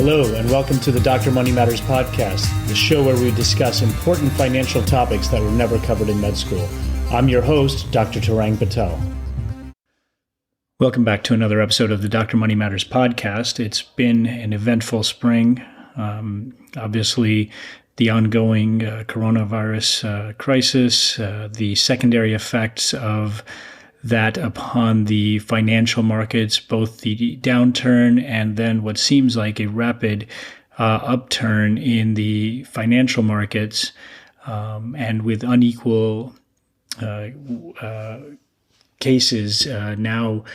Hello, and welcome to the Dr. Money Matters podcast, the show where we discuss important financial topics that were never covered in med school. I'm your host, Dr. Tarang Patel. Welcome back to another episode of the Dr. Money Matters podcast. It's been an eventful spring. Obviously, the ongoing coronavirus crisis, the secondary effects of that upon the financial markets, both the downturn and then what seems like a rapid upturn in the financial markets, and with unequal cases now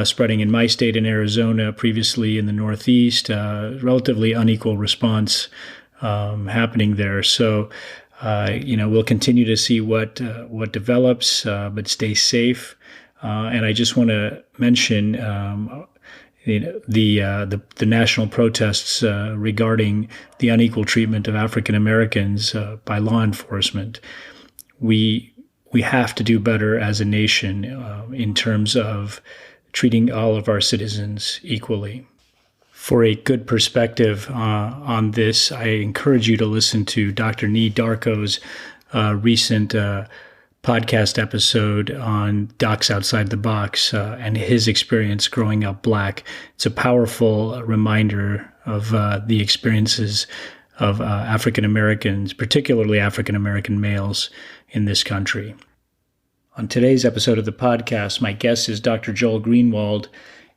spreading in my state in Arizona, previously in the Northeast, relatively unequal response happening there. So, we'll continue to see what develops, but stay safe. And I just want to mention the national protests regarding the unequal treatment of African Americans by law enforcement. We have to do better as a nation in terms of treating all of our citizens equally. For a good perspective on this, I encourage you to listen to Dr. Nee Darko's recent podcast episode on Docs Outside the Box and his experience growing up Black. It's a powerful reminder of the experiences of African Americans, particularly African American males in this country. On today's episode of the podcast, my guest is Dr. Joel Greenwald,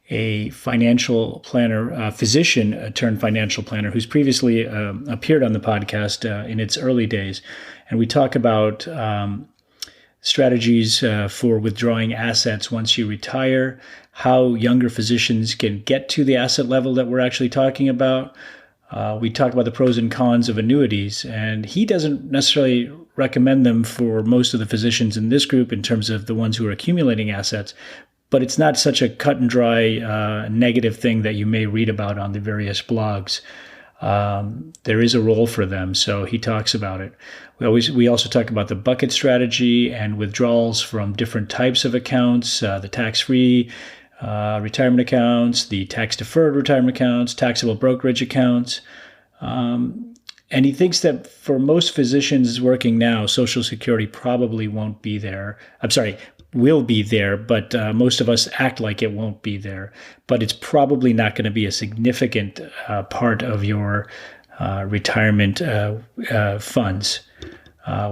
a financial planner, physician turned financial planner, who's previously appeared on the podcast in its early days. And we talk about strategies for withdrawing assets once you retire, how younger physicians can get to the asset level that we're actually talking about. We talk about the pros and cons of annuities, and he doesn't necessarily recommend them for most of the physicians in this group in terms of the ones who are accumulating assets, but it's not such a cut and dry negative thing that you may read about on the various blogs. There is a role for them, so he talks about it. We also talk about the bucket strategy and withdrawals from different types of accounts, the tax-free retirement accounts, the tax-deferred retirement accounts, taxable brokerage accounts. And he thinks that for most physicians working now, Social Security probably won't be there. Will be there, but most of us act like it won't be there. But it's probably not going to be a significant part of your retirement funds.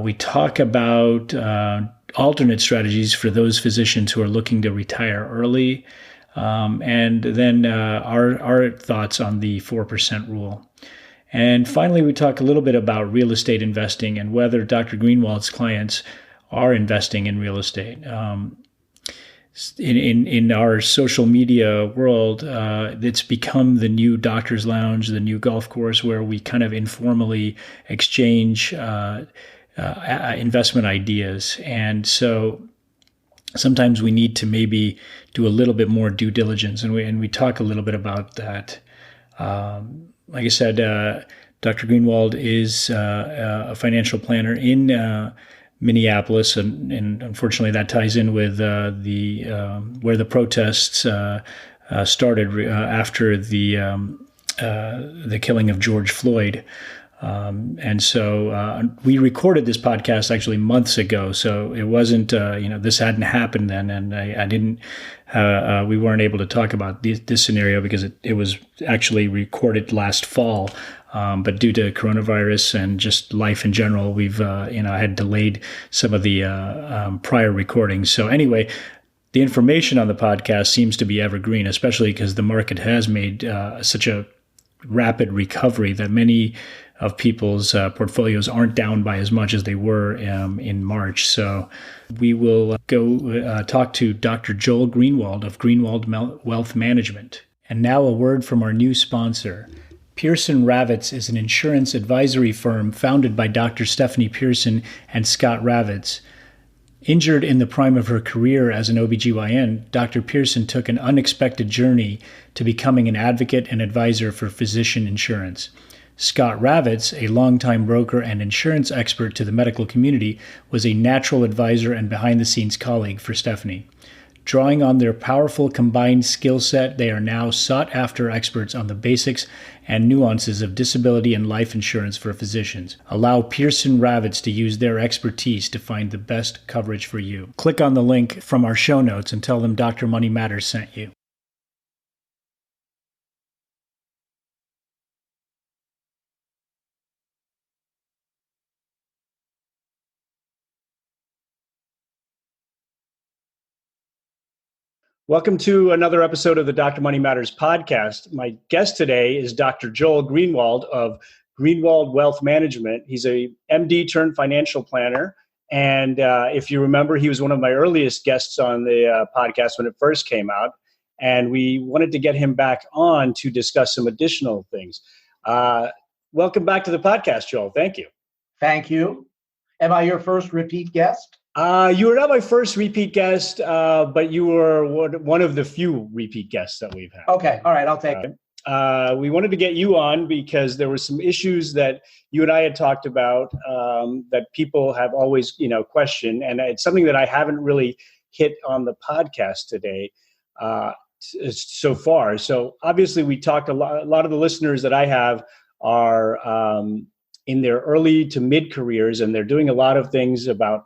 We talk about alternate strategies for those physicians who are looking to retire early, and then our thoughts on the 4% rule. And finally, we talk a little bit about real estate investing and whether Dr. Greenwald's clients are investing in real estate. In our social media world, it's become the new doctor's lounge, the new golf course, where we kind of informally exchange investment ideas. And so sometimes we need to maybe do a little bit more due diligence, and we talk a little bit about that. Like I said, Dr. Greenwald is a financial planner in Minneapolis, and unfortunately that ties in with where the protests started after the killing of George Floyd. And so we recorded this podcast actually months ago, so it wasn't this hadn't happened then, and I didn't we weren't able to talk about this scenario because it was actually recorded last fall. But due to coronavirus and just life in general, we've I had delayed some of the prior recordings. So anyway, the information on the podcast seems to be evergreen, especially because the market has made such a rapid recovery that many of people's portfolios aren't down by as much as they were in March. So we will go talk to Dr. Joel Greenwald of Greenwald Wealth Management. And now a word from our new sponsor. Pearson Ravitz is an insurance advisory firm founded by Dr. Stephanie Pearson and Scott Ravitz. Injured in the prime of her career as an OBGYN, Dr. Pearson took an unexpected journey to becoming an advocate and advisor for physician insurance. Scott Ravitz, a longtime broker and insurance expert to the medical community, was a natural advisor and behind-the-scenes colleague for Stephanie. Drawing on their powerful combined skill set, they are now sought-after experts on the basics and nuances of disability and life insurance for physicians. Allow Pearson Ravitz to use their expertise to find the best coverage for you. Click on the link from our show notes and tell them Dr. Money Matters sent you. Welcome to another episode of the Dr. Money Matters podcast. My guest today is Dr. Joel Greenwald of Greenwald Wealth Management. He's a MD turned financial planner. And if you remember, he was one of my earliest guests on the podcast when it first came out. And we wanted to get him back on to discuss some additional things. Welcome back to the podcast, Joel. Thank you. Thank you. Am I your first repeat guest? You were not my first repeat guest, but you were one of the few repeat guests that we've had. Okay. All right. I'll take it. We wanted to get you on because there were some issues that you and I had talked about that people have always, questioned. And it's something that I haven't really hit on the podcast today so far. So obviously we talked a lot of the listeners that I have are in their early to mid careers, and they're doing a lot of things about,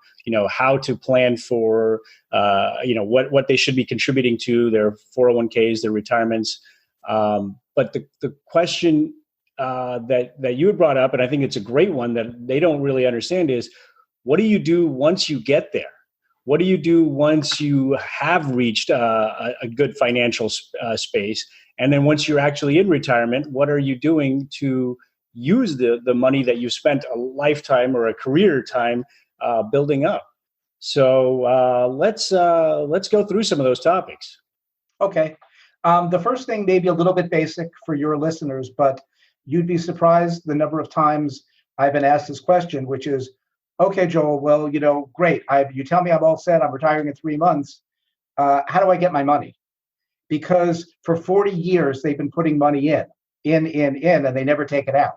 how to plan for, what they should be contributing to their 401ks, their retirements. But the question that you had brought up, and I think it's a great one that they don't really understand, is what do you do once you get there? What do you do once you have reached a good financial space? And then once you're actually in retirement, what are you doing to use the money that you spent a lifetime or a career time building up? So let's go through some of those topics. Okay. The first thing may be a little bit basic for your listeners, but you'd be surprised the number of times I've been asked this question, which is, okay, Joel, well, great. You tell me I'm all set. I'm retiring in 3 months. How do I get my money? Because for 40 years, they've been putting money in, and they never take it out.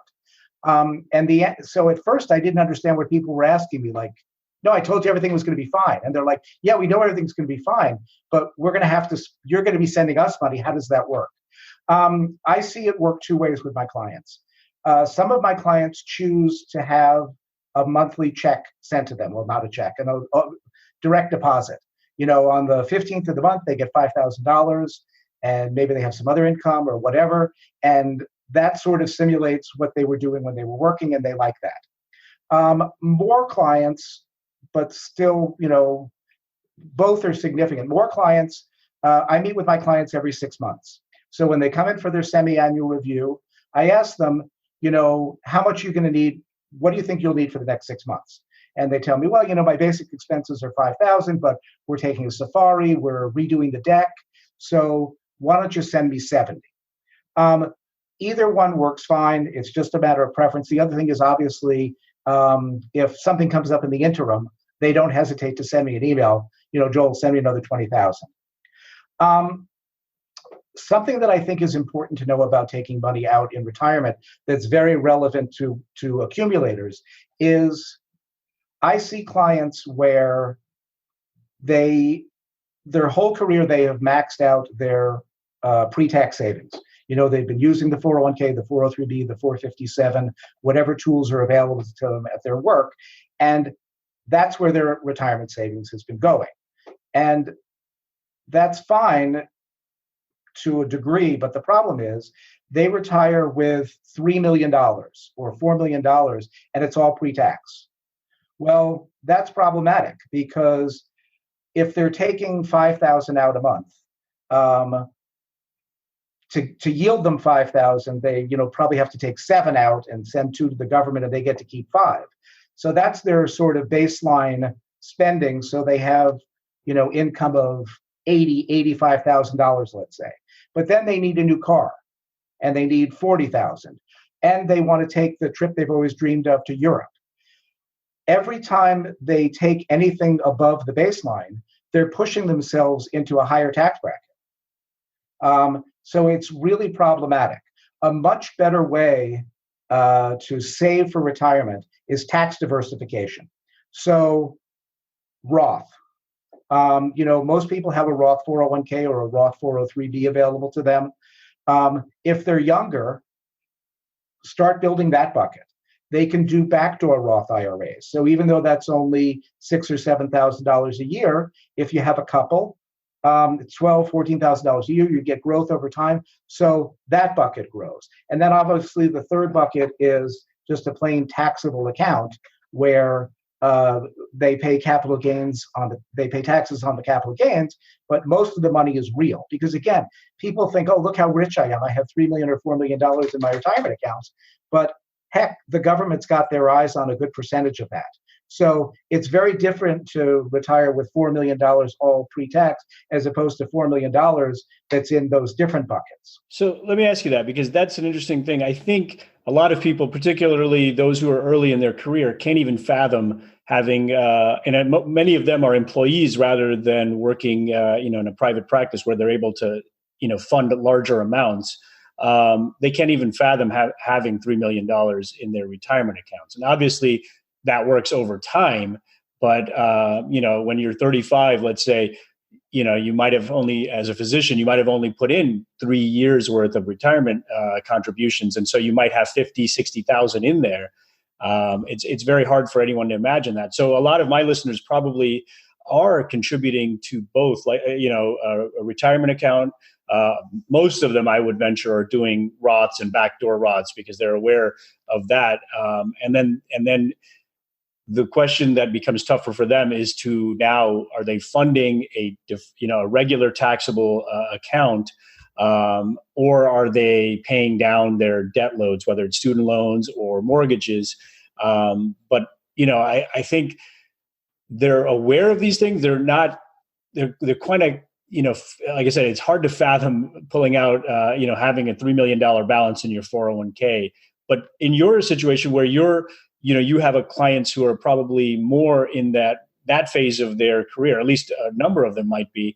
So at first I didn't understand what people were asking me, like, no, I told you everything was going to be fine. And they're like, yeah, we know everything's going to be fine, but you're going to be sending us money. How does that work? I see it work two ways with my clients. Some of my clients choose to have a monthly check sent to them. Well, not a check, a direct deposit. On the 15th of the month, they get $5,000, and maybe they have some other income or whatever. And that sort of simulates what they were doing when they were working, and they like that. More clients, but still, both are significant. More clients, I meet with my clients every 6 months. So when they come in for their semi-annual review, I ask them, how much you're going to need, what do you think you'll need for the next 6 months? And they tell me, well, my basic expenses are $5,000, but we're taking a safari, we're redoing the deck. So why don't you send me 70? Either one works fine. It's just a matter of preference. The other thing is, obviously, if something comes up in the interim, they don't hesitate to send me an email. Joel, send me another 20,000. Something that I think is important to know about taking money out in retirement that's very relevant to accumulators is I see clients where their whole career they have maxed out their pre-tax savings. They've been using the 401k, the 403b, the 457, whatever tools are available to them at their work. And that's where their retirement savings has been going. And that's fine to a degree, but the problem is they retire with $3 million or $4 million, and it's all pre-tax. Well, that's problematic because if they're taking $5,000 out a month, to yield them $5,000, they probably have to take 7 out and send 2 to the government, and they get to keep 5. So that's their sort of baseline spending. So they have income of $85,000, let's say. But then they need a new car, and they need $40,000, and they want to take the trip they've always dreamed of to Europe. Every time they take anything above the baseline, they're pushing themselves into a higher tax bracket. So it's really problematic. A much better way to save for retirement is tax diversification. So Roth. Most people have a Roth 401k or a Roth 403b available to them. If they're younger, start building that bucket. They can do backdoor Roth IRAs. So even though that's only $6,000 or $7,000 a year, if you have a couple, it's $12,000, $14,000 a year. You get growth over time. So that bucket grows. And then obviously the third bucket is just a plain taxable account where they pay capital gains they pay taxes on the capital gains, but most of the money is real. Because again, people think, oh, look how rich I am. I have $3 million or $4 million in my retirement accounts. But heck, the government's got their eyes on a good percentage of that. So it's very different to retire with $4 million all pre-tax as opposed to $4 million that's in those different buckets. So let me ask you that, because that's an interesting thing. I think a lot of people, particularly those who are early in their career, can't even fathom having, and many of them are employees rather than working, in a private practice where they're able to, fund larger amounts. They can't even fathom having $3 million in their retirement accounts. And obviously that works over time. But, when you're 35, let's say, you might have only, as a physician, you might have only put in 3 years worth of retirement contributions. And so you might have 50, 60,000 in there. It's very hard for anyone to imagine that. So a lot of my listeners probably are contributing to both, like, a retirement account. Most of them, I would venture, are doing Roths and backdoor Roths because they're aware of that. And then the question that becomes tougher for them is to now, are they funding a regular taxable account, or are they paying down their debt loads, whether it's student loans or mortgages? But I think they're aware of these things. They're not. They're kind of, like I said, it's hard to fathom pulling out, having a $3 million balance in your 401k. But in your situation where you have clients who are probably more in that phase of their career, at least a number of them might be.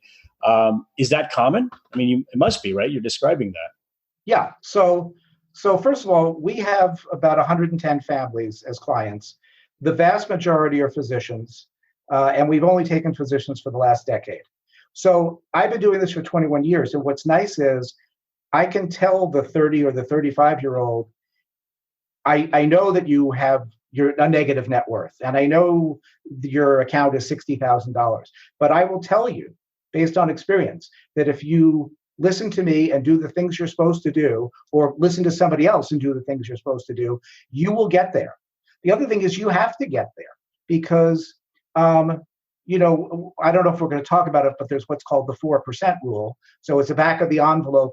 Is that common? I mean, it must be, right? You're describing that. Yeah. So first of all, we have about 110 families as clients. The vast majority are physicians, and we've only taken physicians for the last decade. So I've been doing this for 21 years. And what's nice is I can tell the 30 or the 35-year-old, I know that you're a negative net worth, and I know your account is $60,000. But I will tell you, based on experience, that if you listen to me and do the things you're supposed to do, or listen to somebody else and do the things you're supposed to do, you will get there. The other thing is you have to get there because, I don't know if we're going to talk about it, but there's what's called the 4% rule. So it's the back of the envelope,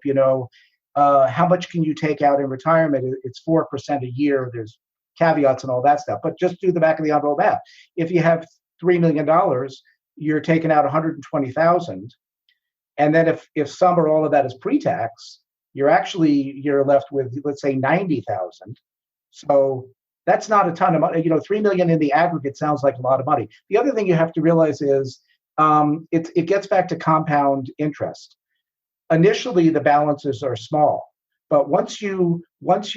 how much can you take out in retirement? It's 4% a year. There's caveats and all that stuff, but just do the back of the envelope math. If you have $3 million, you're taking out 120,000. And then if some or all of that is pre-tax, you're left with, let's say, 90,000. So that's not a ton of money. 3 million in the aggregate sounds like a lot of money. The other thing you have to realize is it gets back to compound interest. Initially, the balances are small, but once you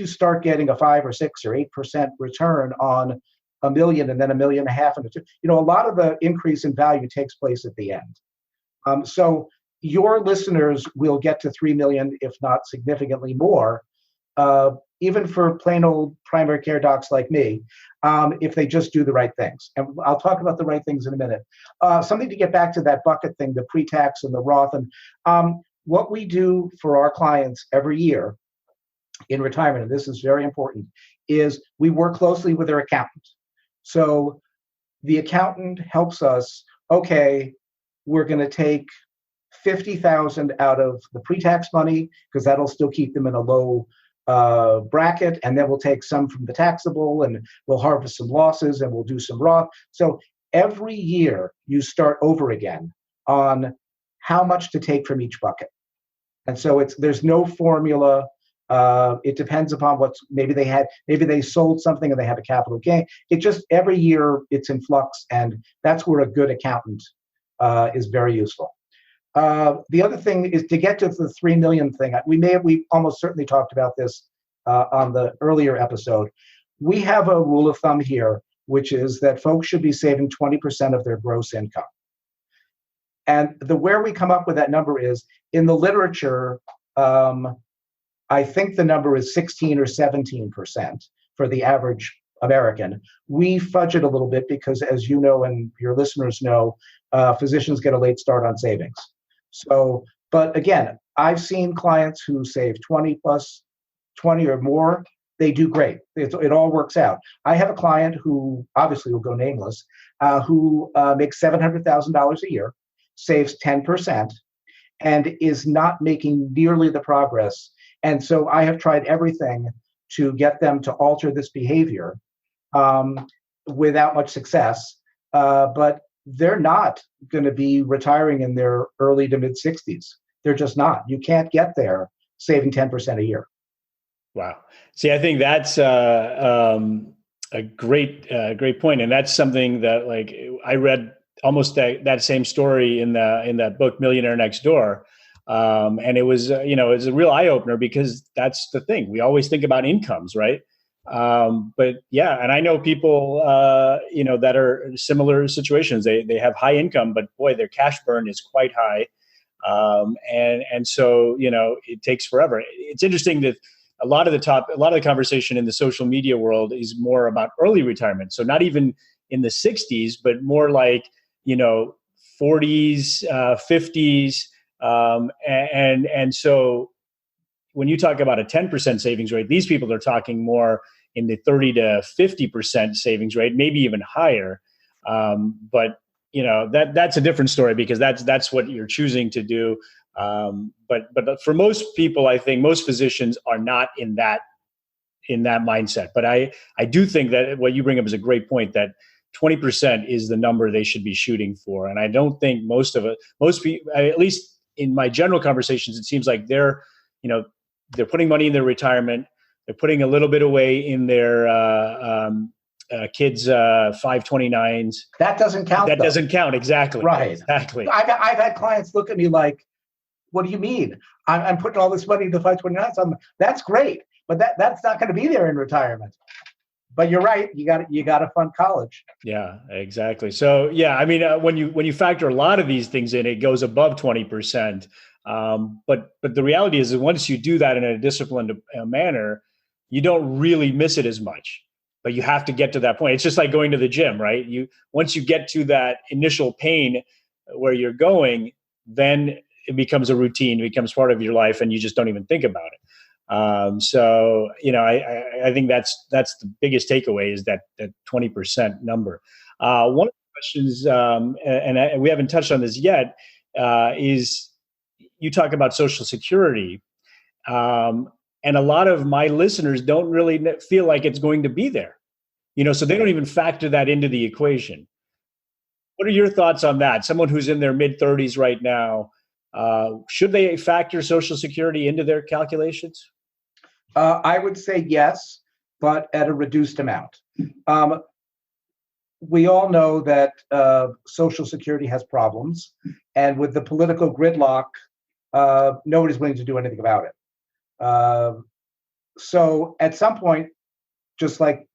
start getting a 5 or 6 or 8% return on $1 million and then $1.5 million, and a lot of the increase in value takes place at the end. So your listeners will get to 3 million, if not significantly more, even for plain old primary care docs like me, if they just do the right things. And I'll talk about the right things in a minute. Something to get back to that bucket thing, the pre-tax and the Roth. And what we do for our clients every year in retirement, and this is very important, is we work closely with their accountant. So the accountant helps us, okay, we're going to take 50,000 out of the pre-tax money because that'll still keep them in a low bracket, and then we'll take some from the taxable and we'll harvest some losses and we'll do some Roth. So every year you start over again on how much to take from each bucket. And so there's no formula. It depends upon maybe they sold something and they have a capital gain. It just every year it's in flux, and that's where a good accountant is very useful. The other thing is to get to the 3 million thing. We almost certainly talked about this on the earlier episode. We have a rule of thumb here, which is that folks should be saving 20% of their gross income. And where we come up with that number is in the literature. I think the number is 16 or 17% for the average American. We fudge it a little bit because, as you know, and your listeners know, physicians get a late start on savings. So, but again, I've seen clients who save 20 plus 20 or more. They do great. It all works out. I have a client who obviously will go nameless, who makes $700,000 a year, saves 10%, and is not making nearly the progress. And so I have tried everything to get them to alter this behavior without much success. But they're not going to be retiring in their early to mid 60s. They're just not. You can't get there saving 10% a year. Wow. See, I think that's a great point. And that's something that, like, I read almost that same story in that book, Millionaire Next Door. And it was, it was a real eye opener because that's the thing. We always think about incomes, right? But yeah, and I know people, that are in similar situations. They have high income, but boy, their cash burn is quite high. And so, it takes forever. It's interesting that a lot of the conversation in the social media world is more about early retirement. So not even in the 60s, but more like, 40s, 50s. And so when you talk about a 10% savings rate, these people are talking more in the 30 to 50% savings rate, maybe even higher. But that's a different story because that's what you're choosing to do. But for most people, I think most physicians are not in that mindset. But I do think that what you bring up is a great point, that 20% is the number they should be shooting for. And I don't think most people, at least in my general conversations, it seems like they're putting money in their retirement. They're putting a little bit away in their kids' 529s. That doesn't count. That doesn't count. Exactly. Right. Exactly. I've had clients look at me like, what do you mean? I'm putting all this money into 529s. That's great, but that's not going to be there in retirement. But you're right. You got to fund college. Yeah, exactly. So yeah, I mean, when you factor a lot of these things in, it goes above 20%. But the reality is that once you do that in a disciplined manner, you don't really miss it as much. But you have to get to that point. It's just like going to the gym, right? Once you get to that initial pain where you're going, then it becomes a routine, it becomes part of your life, and you just don't even think about it. So I think that's the biggest takeaway is that 20% number. One of the questions, and we haven't touched on this yet, is you talk about Social Security, and a lot of my listeners don't really feel like it's going to be there, so they don't even factor that into the equation. What are your thoughts on that? Someone who's in their mid 30s right now, should they factor Social Security into their calculations? I would say yes, but at a reduced amount. We all know that Social Security has problems, and with the political gridlock, nobody's willing to do anything about it. So at some point, just like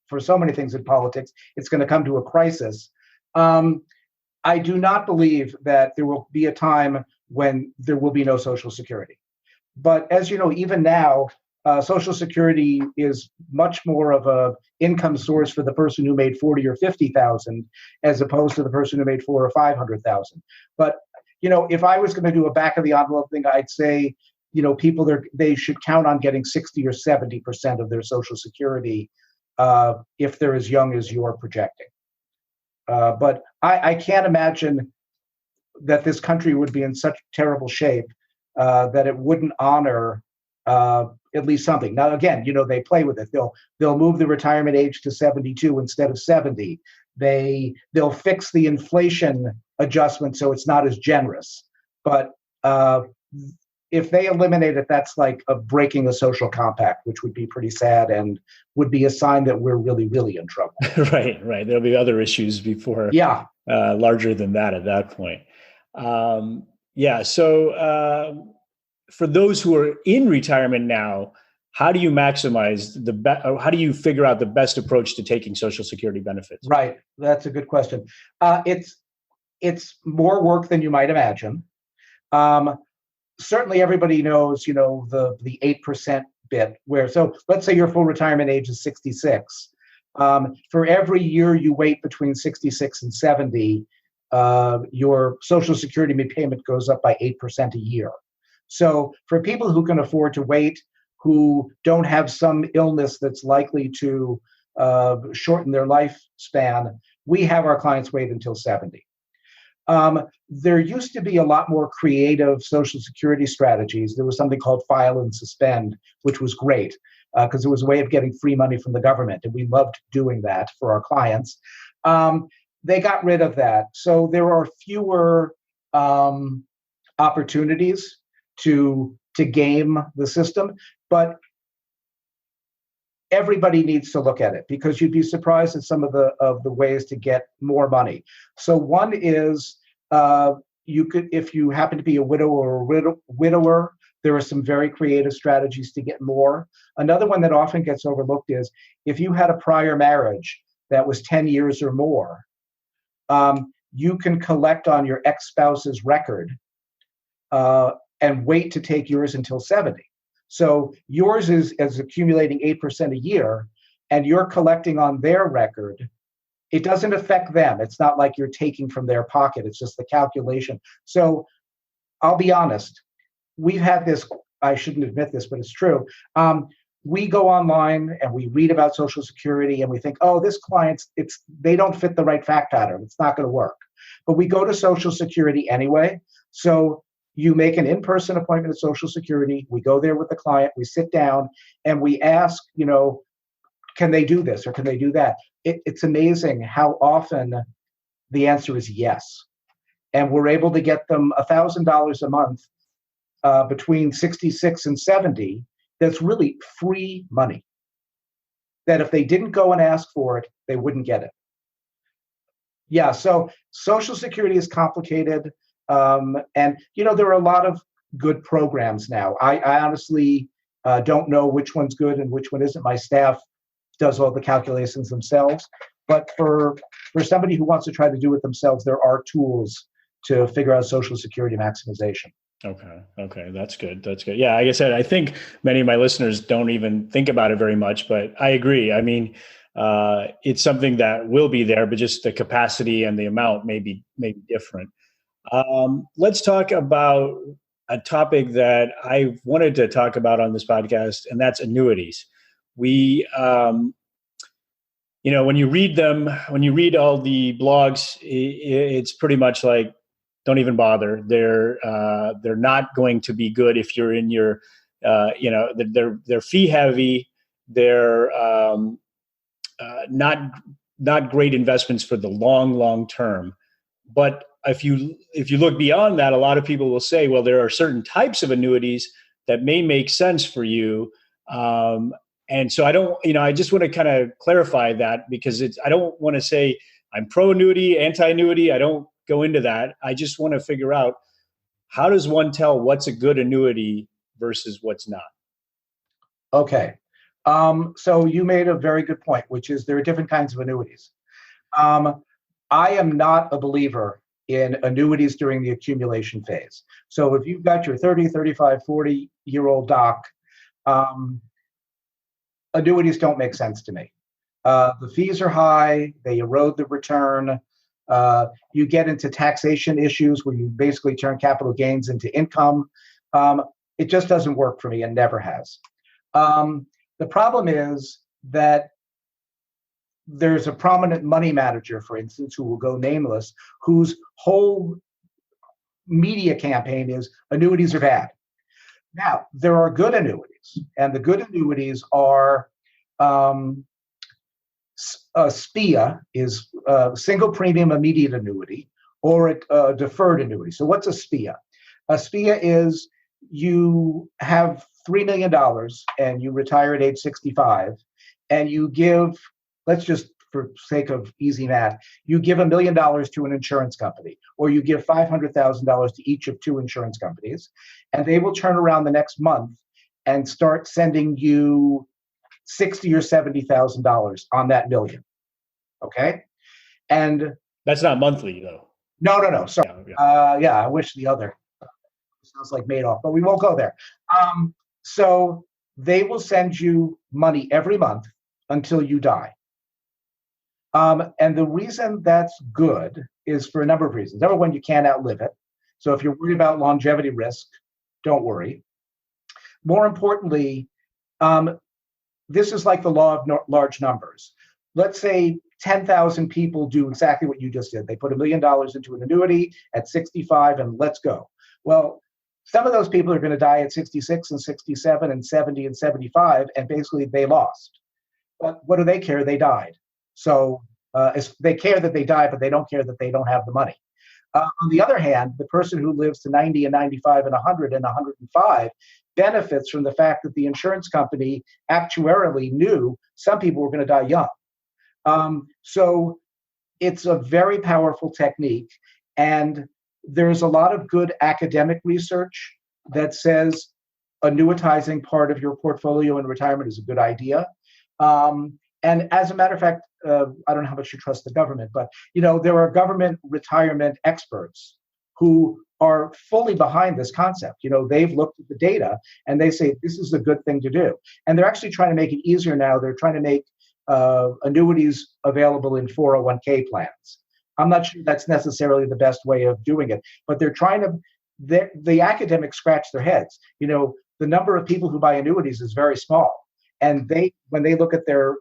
for so many things in politics, it's going to come to a crisis. I do not believe that there will be a time when there will be no Social Security. But as you know, even now, Social Security is much more of a income source for the person who made 40 or 50,000, as opposed to the person who made 4 or 500,000. But if I was going to do a back of the envelope thing, I'd say people they should count on getting 60 or 70% of their Social Security if they're as young as you're projecting. But I can't imagine that this country would be in such terrible shape that it wouldn't honor at least something. Now, again, they play with it. They'll move the retirement age to 72 instead of 70. They'll fix the inflation adjustment so it's not as generous. But if they eliminate it, that's like breaking a social compact, which would be pretty sad and would be a sign that we're really, really in trouble. Right. There'll be other issues before. Yeah. Larger than that at that point. So for those who are in retirement now, how do you maximize how do you figure out the best approach to taking Social Security benefits? Right. That's a good question. It's more work than you might imagine. Um, Certainly everybody knows, the 8% bit where, so let's say your full retirement age is 66. For every year you wait between 66 and 70, your Social Security payment goes up by 8% a year. So for people who can afford to wait, who don't have some illness that's likely to shorten their lifespan, we have our clients wait until 70. There used to be a lot more creative Social Security strategies. There was something called file and suspend, which was great because it was a way of getting free money from the government, and we loved doing that for our clients. They got rid of that. So there are fewer opportunities to game the system, but everybody needs to look at it because you'd be surprised at some of the ways to get more money. So one is you could, if you happen to be a widow or a widower, there are some very creative strategies to get more. Another one that often gets overlooked is if you had a prior marriage that was 10 years or more, you can collect on your ex-spouse's record and wait to take yours until 70. So yours is accumulating 8% a year, and you're collecting on their record. It doesn't affect them. It's not like you're taking from their pocket. It's just the calculation. So I'll be honest. We've had this, I shouldn't admit this, but it's true. We go online and we read about Social Security and we think, oh, this client's, they don't fit the right fact pattern. It's not going to work. But we go to Social Security anyway. So you make an in-person appointment at Social Security. We go there with the client. We sit down and we ask, can they do this or can they do that? It's amazing how often the answer is yes. And we're able to get them $1,000 a month between 66 and 70. That's really free money that if they didn't go and ask for it, they wouldn't get it. Yeah, so Social Security is complicated. And, there are a lot of good programs now. I honestly don't know which one's good and which one isn't. My staff does all the calculations themselves. But for somebody who wants to try to do it themselves, there are tools to figure out Social Security maximization. Okay. That's good. Yeah, like I said, I think many of my listeners don't even think about it very much, but I agree. I mean, it's something that will be there, but just the capacity and the amount may be different. Let's talk about a topic that I wanted to talk about on this podcast, and that's annuities. We, when you read them, when you read all the blogs, it's pretty much like, don't even bother. They're not going to be good if you're in your, they're fee heavy. They're not great investments for the long term. But if you look beyond that, a lot of people will say, well, there are certain types of annuities that may make sense for you. And so I just want to kind of clarify that because I don't want to say I'm pro annuity, anti annuity. I don't go into that. I just want to figure out, how does one tell what's a good annuity versus what's not? Okay. So you made a very good point, which is there are different kinds of annuities. I am not a believer in annuities during the accumulation phase. So if you've got your 30, 35, 40-year-old doc, annuities don't make sense to me. The fees are high. They erode the return. You get into taxation issues where you basically turn capital gains into income. It just doesn't work for me and never has. The problem is that there's a prominent money manager, for instance, who will go nameless, whose whole media campaign is annuities are bad. Now, there are good annuities, and the good annuities are SPIA is a single premium immediate annuity, or a deferred annuity. So what's a SPIA? A SPIA is you have $3 million and you retire at age 65, and you give, let's just for sake of easy math, you give $1 million to an insurance company, or you give $500,000 to each of 2 insurance companies, and they will turn around the next month and start sending you $60,000 or $70,000 on that $1 million. Okay, and that's not monthly though. No. Sorry. Yeah, I wish the other sounds like Madoff, but we won't go there. So they will send you money every month until you die. And the reason that's good is for a number of reasons. Number one, you can't outlive it. So if you're worried about longevity risk, don't worry. More importantly, this is like the law of large numbers. Let's say 10,000 people do exactly what you just did. They put $1 million into an annuity at 65 and let's go. Well, some of those people are going to die at 66 and 67 and 70 and 75, and basically they lost. But what do they care? They died. So they care that they died, but they don't care that they don't have the money. On the other hand, the person who lives to 90 and 95 and 100 and 105 benefits from the fact that the insurance company actuarially knew some people were going to die young. So it's a very powerful technique. And there's a lot of good academic research that says annuitizing part of your portfolio in retirement is a good idea. And as a matter of fact, I don't know how much you trust the government, but there are government retirement experts who are fully behind this concept. They've looked at the data and they say this is a good thing to do. And they're actually trying to make it easier now. They're trying to make annuities available in 401k plans. I'm not sure that's necessarily the best way of doing it, but they're trying to. The academics scratch their heads. The number of people who buy annuities is very small, and when they look at their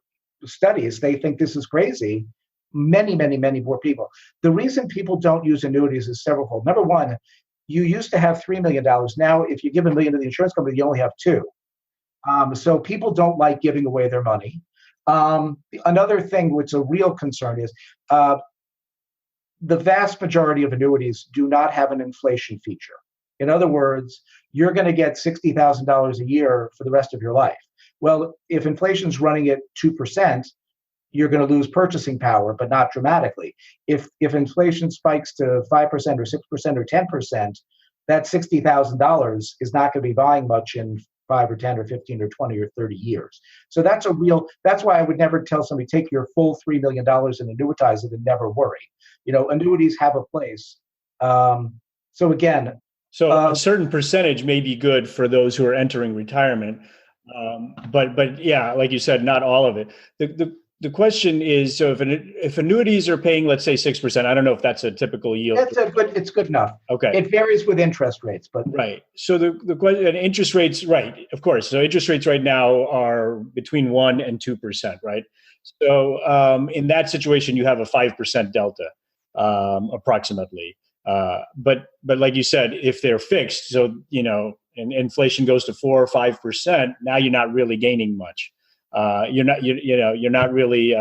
studies, they think this is crazy. Many more people. The reason people don't use annuities is severalfold. Number one, you used to have $3 million. Now, if you give $1 million to the insurance company, you only have $2 million. So people don't like giving away their money. Another thing which is a real concern is the vast majority of annuities do not have an inflation feature. In other words, you're going to get $60,000 a year for the rest of your life. Well, if inflation's running at 2%, you're going to lose purchasing power, but not dramatically. If inflation spikes to 5% or 6% or 10%, that $60,000 is not going to be buying much in 5 or 10 or 15 or 20 or 30 years. So that's why I would never tell somebody, take your full $3 million and annuitize it and never worry. Annuities have a place. So again. So a certain percentage may be good for those who are entering retirement. But yeah, like you said, not all of it. The question is, so if annuities are paying, let's say 6%, I don't know if that's a typical yield. It's good enough. Okay. It varies with interest rates, but right. So the question, and interest rates, right? Of course. So interest rates right now are between 1% and 2%, right? So in that situation, you have a 5% delta, approximately. But like you said, if they're fixed, so and inflation goes to 4 or 5%, now you're not really gaining much. You're not really,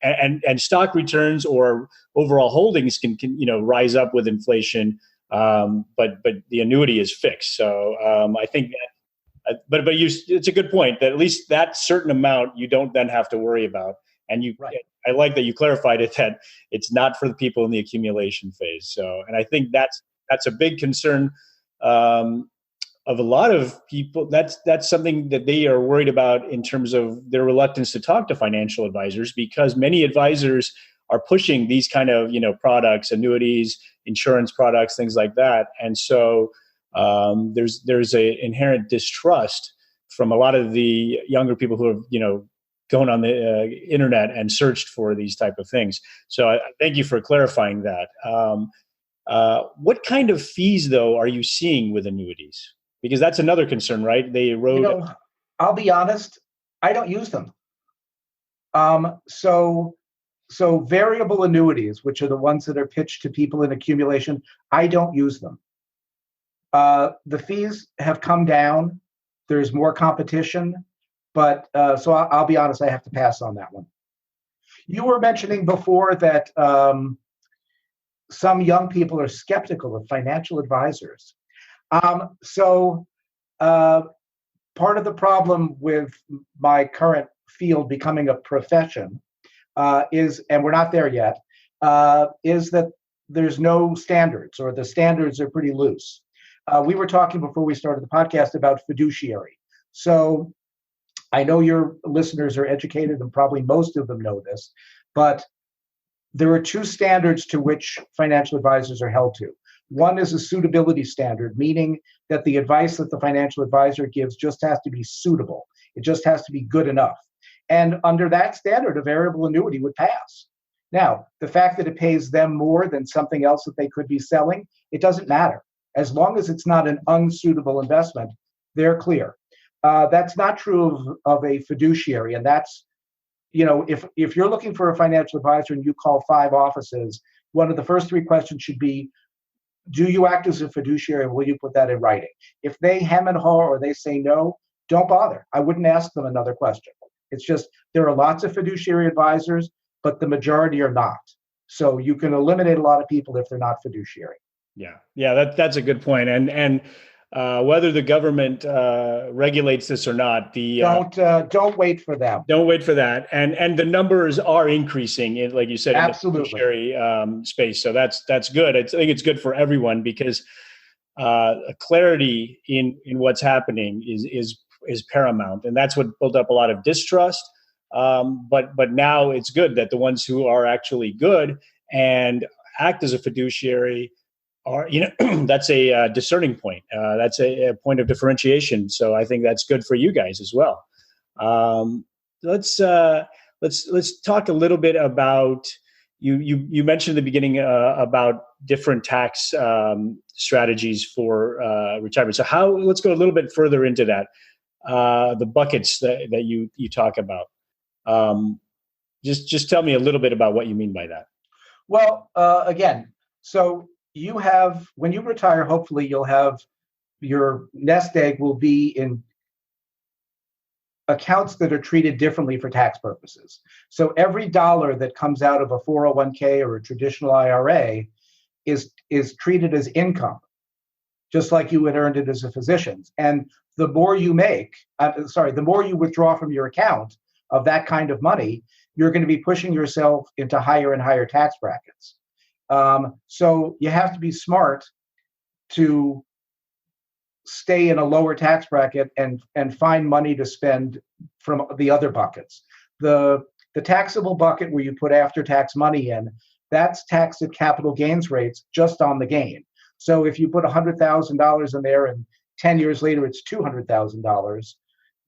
and stock returns or overall holdings can rise up with inflation. But the annuity is fixed. So I think that, but it's a good point that at least that certain amount you don't then have to worry about. And right. I like that you clarified it, that it's not for the people in the accumulation phase. So, and I think that's a big concern of a lot of people. That's something that they are worried about in terms of their reluctance to talk to financial advisors, because many advisors are pushing these kind of products, annuities, insurance products, things like that. And so there's a inherent distrust from a lot of the younger people who have gone on the internet and searched for these type of things. So I thank you for clarifying that. What kind of fees, though, are you seeing with annuities? Because that's another concern, right? They erode. I'll be honest, I don't use them. So variable annuities, which are the ones that are pitched to people in accumulation, I don't use them. The fees have come down. There's more competition. But so I'll be honest, I have to pass on that one. You were mentioning before that some young people are skeptical of financial advisors. So part of the problem with my current field becoming a profession is, and we're not there yet, is that there's no standards, or the standards are pretty loose. We were talking before we started the podcast about fiduciary. So I know your listeners are educated, and probably most of them know this, but there are two standards to which financial advisors are held to. One is a suitability standard, meaning that the advice that the financial advisor gives just has to be suitable. It just has to be good enough. And under that standard, a variable annuity would pass. Now, the fact that it pays them more than something else that they could be selling, it doesn't matter. As long as it's not an unsuitable investment, they're clear. That's not true of a fiduciary. And that's, if you're looking for a financial advisor and you call 5 offices, one of the first 3 questions should be, do you act as a fiduciary, and will you put that in writing? If they hem and haw or they say no, don't bother. I wouldn't ask them another question. It's just, there are lots of fiduciary advisors, but the majority are not. So you can eliminate a lot of people if they're not fiduciary. Yeah, that's a good point. And whether the government regulates this or not, don't wait for them. Don't wait for that. And the numbers are increasing, like you said, Absolutely. in the fiduciary space. So that's good. I think it's good for everyone because clarity in what's happening is paramount, and that's what built up a lot of distrust. But now it's good that the ones who are actually good and act as a fiduciary are, that's a discerning point. That's a point of differentiation. So I think that's good for you guys as well. Let's talk a little bit about you mentioned at the beginning about different tax strategies for retirement. So let's go a little bit further into that. The buckets that you talk about. Just tell me a little bit about what you mean by that. Well, again, so when you retire, hopefully you'll have your nest egg will be in accounts that are treated differently for tax purposes. So every dollar that comes out of a 401k or a traditional IRA is treated as income, just like you had earned it as a physician. And the more you the more you withdraw from your account of that kind of money, you're going to be pushing yourself into higher and higher tax brackets. So you have to be smart to stay in a lower tax bracket and find money to spend from the other buckets. The taxable bucket where you put after-tax money in, that's taxed at capital gains rates just on the gain. So if you put $100,000 in there and 10 years later it's $200,000,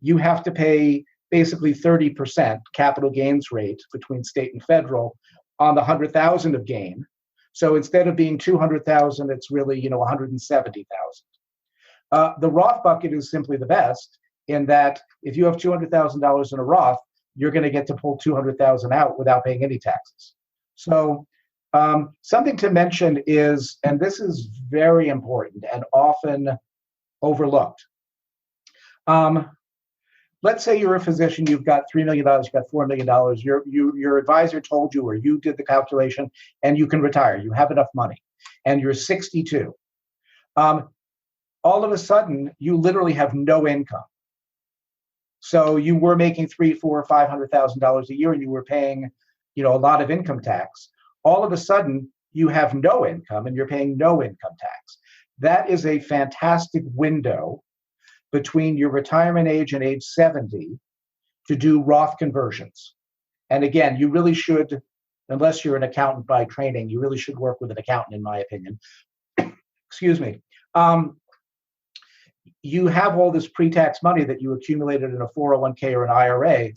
you have to pay basically 30% capital gains rate between state and federal on the 100,000 of gain. So instead of being 200,000, it's really 170,000. The Roth bucket is simply the best in that if you have $200,000 in a Roth, you're going to get to pull 200,000 out without paying any taxes. So something to mention is, and this is very important and often overlooked. Let's say you're a physician, you've got $3 million, you've got $4 million, your advisor told you, or you did the calculation, and you can retire. You have enough money, and you're 62. All of a sudden, you literally have no income. So you were making $300,000, $400,000, $500,000 a year, and you were paying, a lot of income tax. All of a sudden, you have no income, and you're paying no income tax. That is a fantastic window between your retirement age and age 70 to do Roth conversions. And again, you really should, unless you're an accountant by training, you really should work with an accountant, in my opinion. Excuse me. You have all this pre-tax money that you accumulated in a 401k or an IRA.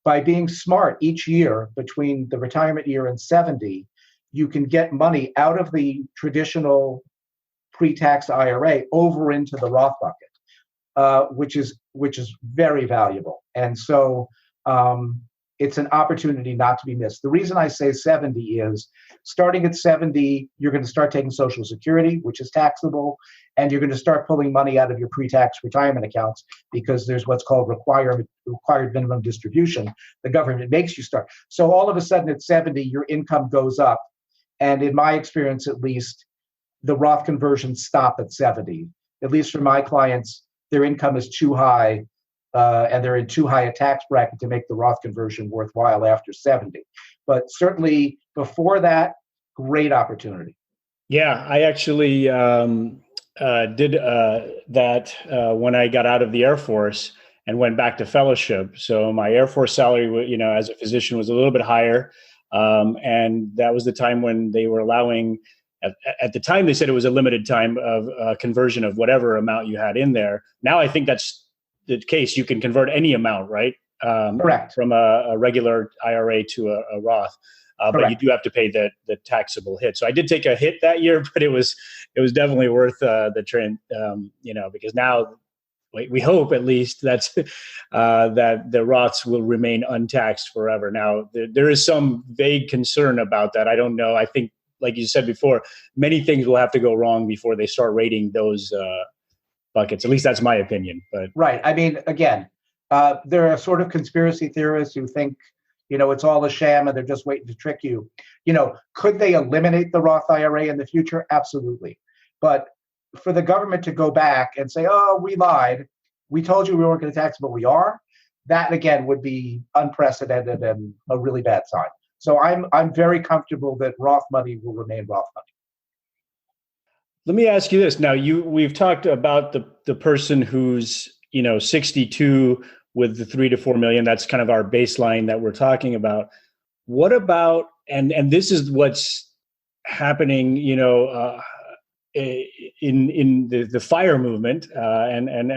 By being smart each year between the retirement year and 70, you can get money out of the traditional pre-tax IRA over into the Roth bucket, which is very valuable. And so it's an opportunity not to be missed. The reason I say 70 is starting at 70, you're going to start taking Social Security, which is taxable, and you're going to start pulling money out of your pre-tax retirement accounts because there's what's called required minimum distribution. The government makes you start. So all of a sudden at 70, your income goes up. And in my experience, at least, the Roth conversions stop at 70. At least for my clients, their income is too high and they're in too high a tax bracket to make the Roth conversion worthwhile after 70. But certainly before that, great opportunity. Yeah, I actually did that when I got out of the Air Force and went back to fellowship. So my Air Force salary, as a physician, was a little bit higher. And that was the time when they were allowing, at the time they said it was a limited time of conversion of whatever amount you had in there. Now I think that's the case. You can convert any amount, right? Correct. From a regular IRA to a Roth. But you do have to pay the taxable hit. So I did take a hit that year, but it was definitely worth the trend, because now we hope at least that the Roths will remain untaxed forever. Now there is some vague concern about that. I don't know. I think, like you said before, many things will have to go wrong before they start rating those buckets. At least that's my opinion. But right. I mean, again, there are sort of conspiracy theorists who think, it's all a sham and they're just waiting to trick you. Could they eliminate the Roth IRA in the future? Absolutely. But for the government to go back and say, oh, we lied, we told you we weren't going to tax, but we are, that again would be unprecedented and a really bad sign. So I'm very comfortable that Roth money will remain Roth money. Let me ask you this. Now, we've talked about the person who's 62 with the 3 to 4 million. That's kind of our baseline that we're talking about. What about, and this is what's happening, in the FIRE movement, and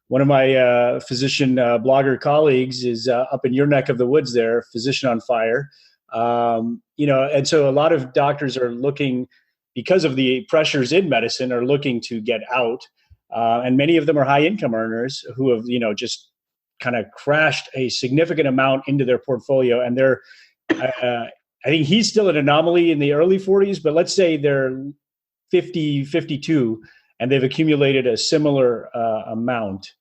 one of my physician blogger colleagues is up in your neck of the woods there, Physician on Fire. And so a lot of doctors are looking, because of the pressures in medicine, are looking to get out. And many of them are high income earners who have, just kind of crashed a significant amount into their portfolio. And they're, I think he's still an anomaly in the early 40s, but let's say they're 50, 52, and they've accumulated a similar amount.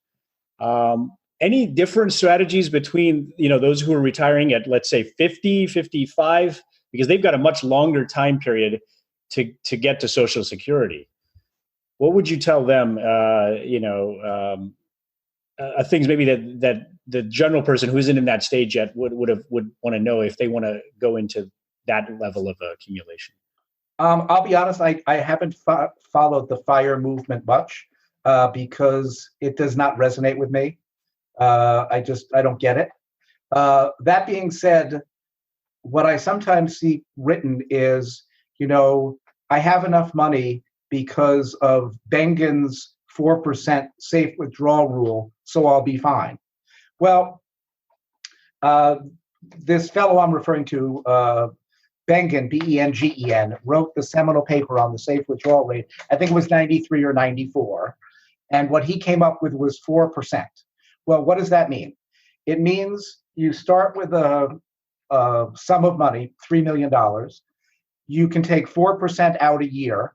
Any different strategies between, those who are retiring at, let's say, 50, 55, because they've got a much longer time period to get to Social Security? What would you tell them, things maybe that the general person who isn't in that stage yet would want to know if they want to go into that level of accumulation? I'll be honest, I haven't followed the FIRE movement much because it does not resonate with me. I don't get it. That being said, what I sometimes see written is, I have enough money because of Bengen's 4% safe withdrawal rule, so I'll be fine. Well, this fellow I'm referring to, Bengen, Bengen, wrote the seminal paper on the safe withdrawal rate. I think it was 93 or 94. And what he came up with was 4%. Well, what does that mean? It means you start with a sum of money, $3 million. You can take 4% out a year,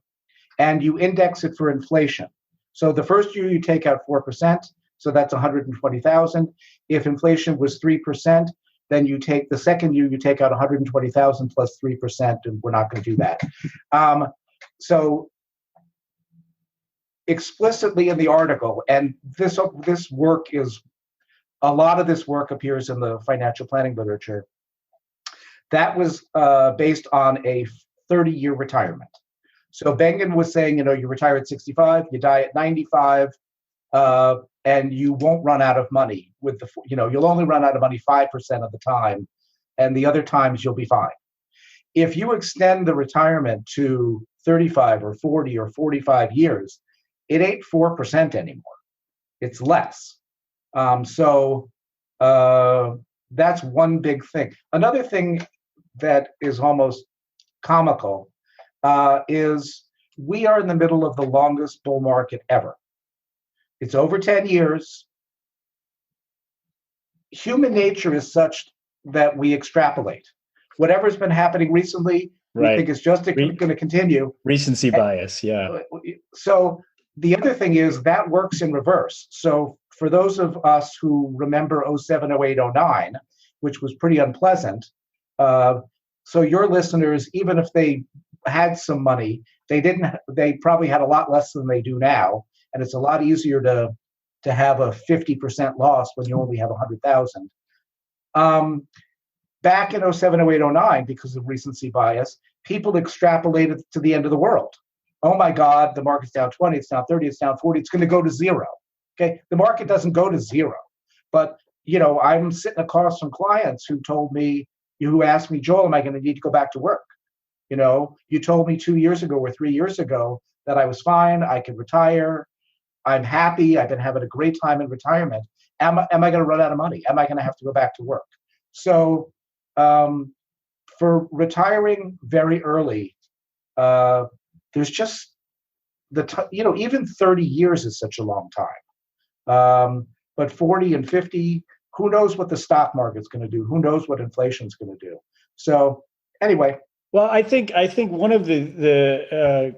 and you index it for inflation. So the first year you take out 4%, so that's 120,000. If inflation was 3%, then you take the second year, you take out 120,000 plus 3%, and we're not going to do that. So explicitly in the article, and this work is, a lot of this work appears in the financial planning literature, that was based on a 30-year retirement. So Bengen was saying, you retire at 65, you die at 95, and you won't run out of money with you'll only run out of money 5% of the time, and the other times you'll be fine. If you extend the retirement to 35 or 40 or 45 years, it ain't 4% anymore. It's less. So that's one big thing. Another thing that is almost comical is we are in the middle of the longest bull market ever. It's over 10 years. Human nature is such that we extrapolate. Whatever's been happening recently, we think it's just going to continue. Recency bias, yeah. So the other thing is that works in reverse. So for those of us who remember 07, 08, 09, which was pretty unpleasant, so your listeners, even if they had some money, they probably had a lot less than they do now. And it's a lot easier to have a 50% loss when you only have 100,000. Back in 07, 08, 09, because of recency bias, people extrapolated to the end of the world. Oh my God, the market's down 20, it's down 30, it's down 40, it's going to go to zero. Okay, the market doesn't go to zero. But, I'm sitting across from clients who told me, who ask me, Joel, am I going to need to go back to work? You told me 2 years ago or 3 years ago that I was fine, I could retire, I'm happy, I've been having a great time in retirement. Am I going to run out of money? Am I going to have to go back to work? So for retiring very early, there's just even 30 years is such a long time. But 40 and 50, who knows what the stock market's going to do? Who knows what inflation's going to do? So anyway. Well, I think one of the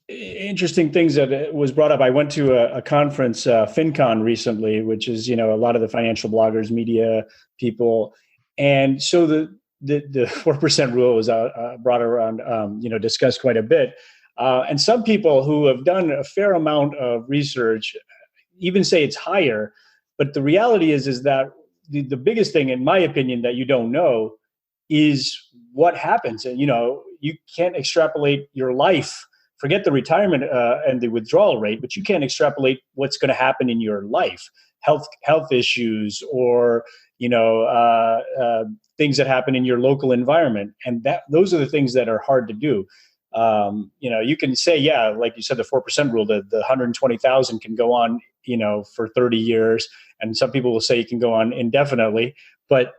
interesting things that was brought up. I went to a conference, FinCon, recently, which is a lot of the financial bloggers, media people, and so the 4% rule was brought around, discussed quite a bit, and some people who have done a fair amount of research even say it's higher, but the reality is that the biggest thing, in my opinion, that you don't know is what happens. And you can't extrapolate your life. Forget the retirement and the withdrawal rate, but you can't extrapolate what's going to happen in your life, health issues, or things that happen in your local environment, and those are the things that are hard to do. You can say, yeah, like you said, the 4% rule, the 120,000 can go on, for 30 years, and some people will say it can go on indefinitely, but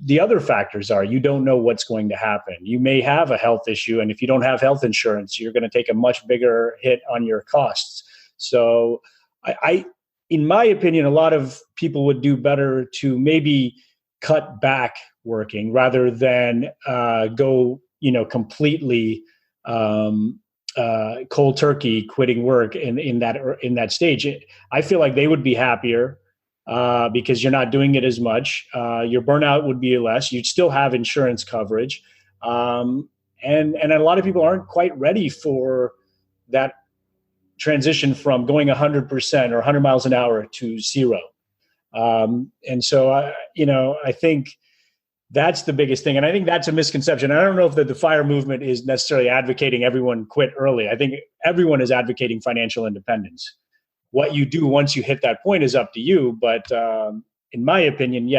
the other factors are, you don't know what's going to happen. You may have a health issue, and if you don't have health insurance, you're going to take a much bigger hit on your costs. So I in my opinion, a lot of people would do better to maybe cut back working rather than go, completely cold turkey quitting work in that stage. I feel like they would be happier because you're not doing it as much. Your burnout would be less. You'd still have insurance coverage. And a lot of people aren't quite ready for that transition from going 100% or 100 miles an hour to zero. And so, I think that's the biggest thing. And I think that's a misconception. I don't know if the FIRE movement is necessarily advocating everyone quit early. I think everyone is advocating financial independence. What you do once you hit that point is up to you. But in my opinion,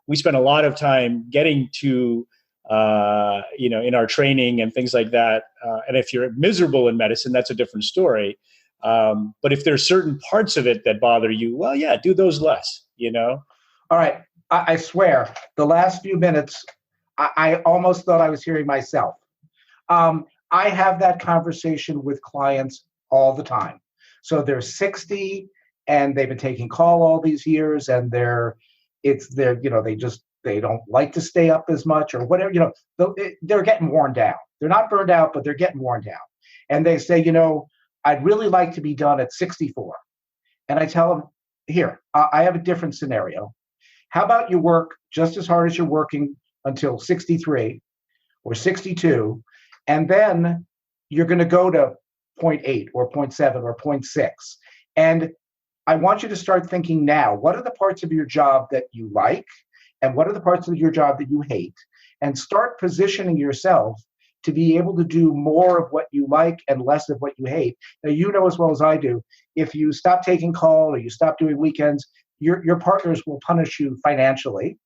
we spend a lot of time getting to, in our training and things like that. And if you're miserable in medicine, that's a different story. But if there's certain parts of it that bother you, well, do those less, All right. I swear, the last few minutes, I almost thought I was hearing myself. I have that conversation with clients all the time. So they're 60 and they've been taking call all these years, and they don't like to stay up as much or whatever, they're getting worn down. They're not burned out, but they're getting worn down. And they say, I'd really like to be done at 64. And I tell them, here, I have a different scenario. How about you work just as hard as you're working until 63 or 62, and then you're going to go to 0.8 or 0.7 or 0.6. And I want you to start thinking now, what are the parts of your job that you like? And what are the parts of your job that you hate? And start positioning yourself to be able to do more of what you like and less of what you hate. Now, you know as well as I do, if you stop taking call or you stop doing weekends, your partners will punish you financially.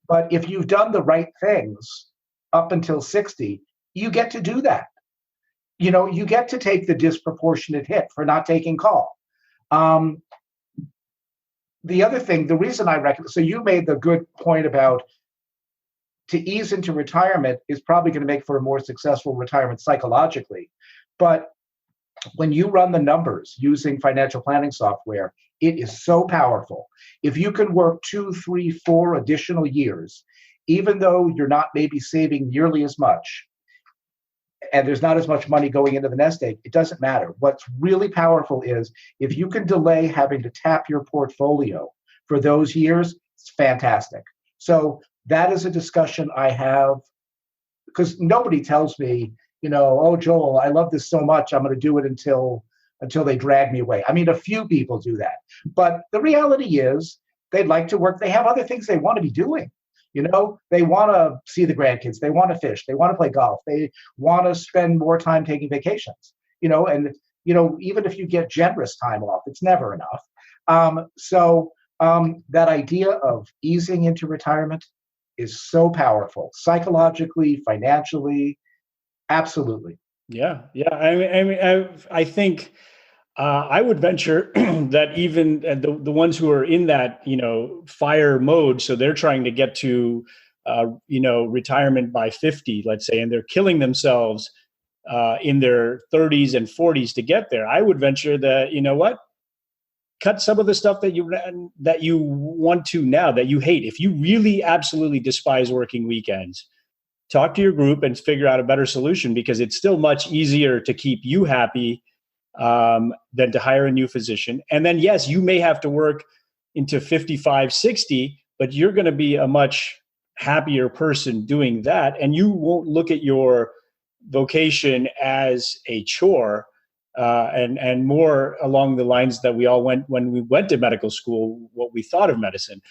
But if you've done the right things up until 60, you get to do that. You get to take the disproportionate hit for not taking call. The other thing, the reason I recommend, so you made the good point about to ease into retirement is probably going to make for a more successful retirement psychologically. But when you run the numbers using financial planning software, it is so powerful. If you can work 2, 3, 4 additional years, even though you're not maybe saving nearly as much, and there's not as much money going into the nest egg, it doesn't matter. What's really powerful is if you can delay having to tap your portfolio for those years, it's fantastic. So that is a discussion I have, because nobody tells me, oh, Joel, I love this so much, I'm going to do it until they drag me away. I mean, a few people do that. But the reality is they'd like to work. They have other things they want to be doing. They want to see the grandkids. They want to fish. They want to play golf. They want to spend more time taking vacations. And even if you get generous time off, it's never enough. So that idea of easing into retirement, is so powerful, psychologically, financially, absolutely. Yeah, yeah. I think I would venture that even the ones who are in that fire mode, so they're trying to get to retirement by 50, let's say, and they're killing themselves in their 30s and 40s to get there. I would venture that cut some of the stuff that you want to now that you hate. If you really absolutely despise working weekends, talk to your group and figure out a better solution, because it's still much easier to keep you happy than to hire a new physician. And then, yes, you may have to work into 55, 60, but you're going to be a much happier person doing that. And you won't look at your vocation as a chore, and more along the lines that we all went when we went to medical school, what we thought of medicine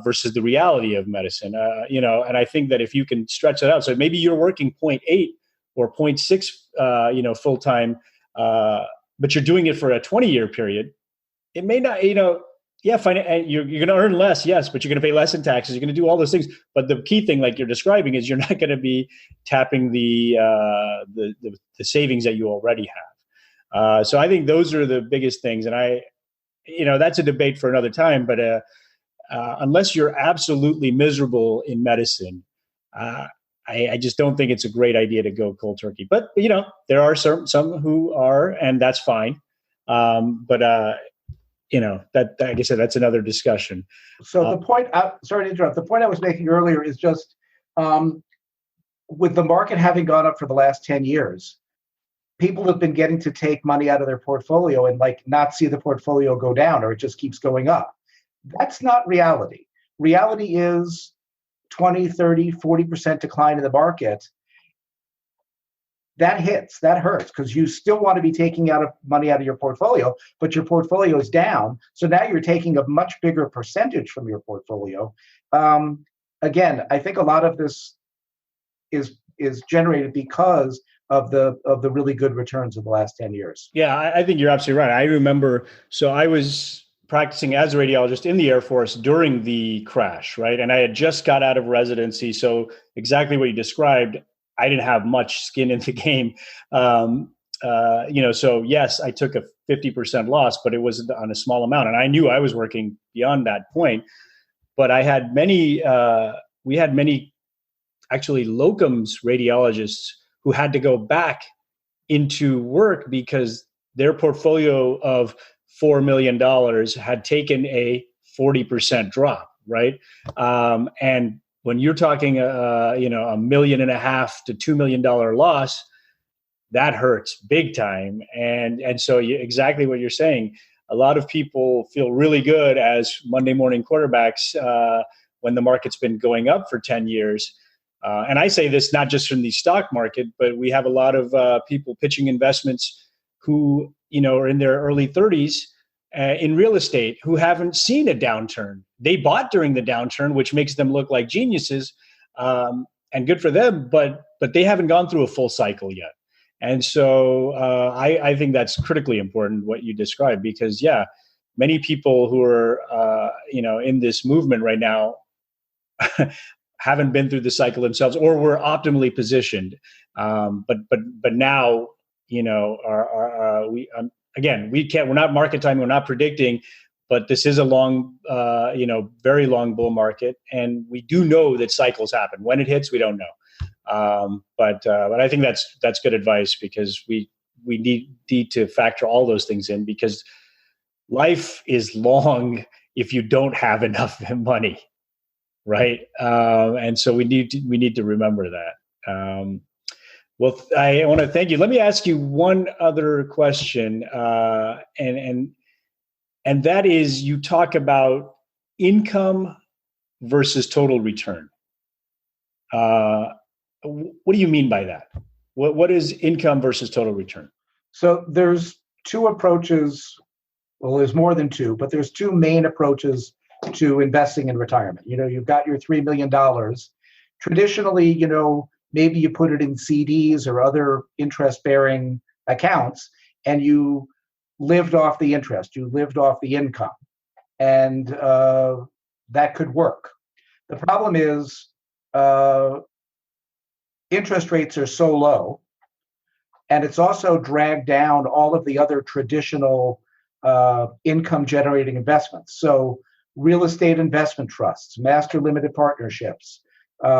versus the reality of medicine. And I think that if you can stretch it out, so maybe you're working 0.8 or 0.6, full-time, but you're doing it for a 20-year period, it may not, you're going to earn less, yes, but you're going to pay less in taxes. You're going to do all those things. But the key thing, like you're describing, is you're not going to be tapping the savings that you already have. So I think those are the biggest things. And that's a debate for another time. But unless you're absolutely miserable in medicine, I just don't think it's a great idea to go cold turkey. But there are some who are, and that's fine. That, like I said, that's another discussion. So the point, sorry to interrupt. The point I was making earlier is just with the market having gone up for the last 10 years, people have been getting to take money out of their portfolio and not see the portfolio go down, or it just keeps going up. That's not reality. Reality is 20, 30, 40% decline in the market. That hurts, because you still want to be taking money out of your portfolio, but your portfolio is down. So now you're taking a much bigger percentage from your portfolio. Again, I think a lot of this is generated because of the really good returns of the last 10 years. Yeah, I think you're absolutely right. I remember, so I was practicing as a radiologist in the Air Force during the crash, right? And I had just got out of residency. So exactly what you described, I didn't have much skin in the game. So yes, I took a 50% loss, but it was on a small amount. And I knew I was working beyond that point, but I had we had many actually locums radiologists who had to go back into work because their portfolio of $4 million had taken a 40% drop, right? And when you're talking, $1.5 million to $2 million loss, that hurts big time. And so exactly what you're saying, a lot of people feel really good as Monday morning quarterbacks when the market's been going up for 10 years. And I say this not just from the stock market, but we have a lot of people pitching investments who, are in their early 30s in real estate who haven't seen a downturn. They bought during the downturn, which makes them look like geniuses, and good for them, but they haven't gone through a full cycle yet. And so I think that's critically important, what you described, because, many people who are, in this movement right now haven't been through the cycle themselves, or were optimally positioned. But now, we're not market time, we're not predicting, but this is a long, very long bull market. And we do know that cycles happen. When it hits, we don't know. But I think that's good advice, because we need to factor all those things in, because life is long if you don't have enough money. Right. And so we need to remember that. Well, I want to thank you. Let me ask you one other question. And that is, you talk about income versus total return. What do you mean by that? What is income versus total return? So there's two approaches. Well, there's more than two, but there's two main approaches to investing in retirement. You've got your $3 million. Traditionally, maybe you put it in CDs or other interest-bearing accounts, and you lived off the interest, you lived off the income, and that could work. The problem is uh, interest rates are so low, and it's also dragged down all of the other traditional income generating investments. So real estate investment trusts, master limited partnerships. There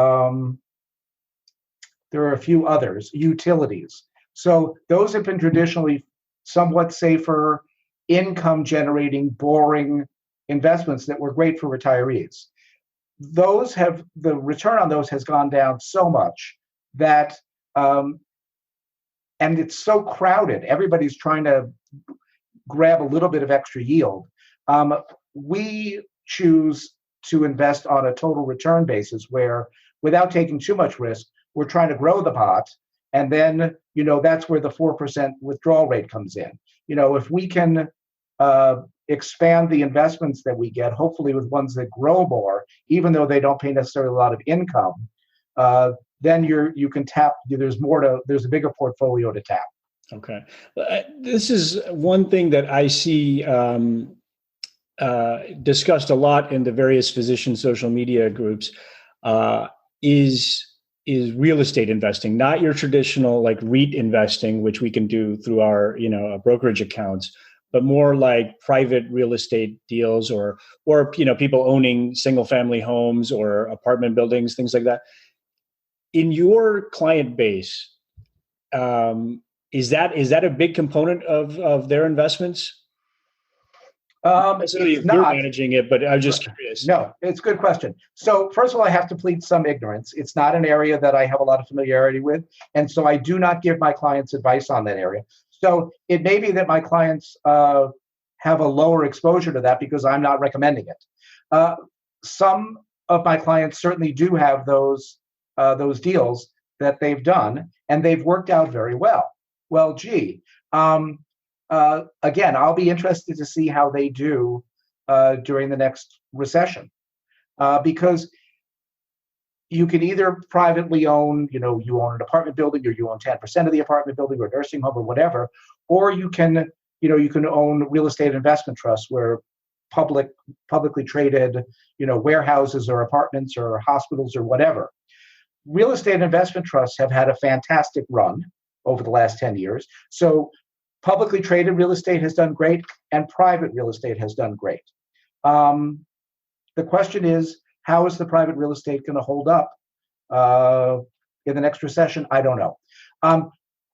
are a few others, utilities. So those have been traditionally somewhat safer, income generating, boring investments that were great for retirees. The return on those has gone down so much that, and it's so crowded, everybody's trying to grab a little bit of extra yield. We choose to invest on a total return basis where, without taking too much risk, we're trying to grow the pot. And then, that's where the 4% withdrawal rate comes in. If we can expand the investments that we get, hopefully with ones that grow more, even though they don't pay necessarily a lot of income, then you can tap. There's a bigger portfolio to tap. Okay, this is one thing that I see discussed a lot in the various physician social media groups. Is real estate investing, not your traditional like REIT investing, which we can do through our brokerage accounts, but more like private real estate deals or people owning single family homes or apartment buildings, things like that. In your client base, is that a big component of their investments? Necessarily if you're managing it, but I'm just curious. No, it's a good question. So first of all, I have to plead some ignorance. It's not an area that I have a lot of familiarity with. And so I do not give my clients advice on that area. So it may be that my clients have a lower exposure to that because I'm not recommending it. Some of my clients certainly do have those deals that they've done, and they've worked out very well. Well, gee, again, I'll be interested to see how they do during the next recession, because you can either privately own, you own an apartment building, or you own 10% of the apartment building or a nursing home or whatever, or you can own real estate investment trusts where publicly traded, warehouses or apartments or hospitals or whatever. Real estate investment trusts have had a fantastic run over the last 10 years. So publicly traded real estate has done great, and private real estate has done great. The question is, how is the private real estate going to hold up in the next recession? I don't know.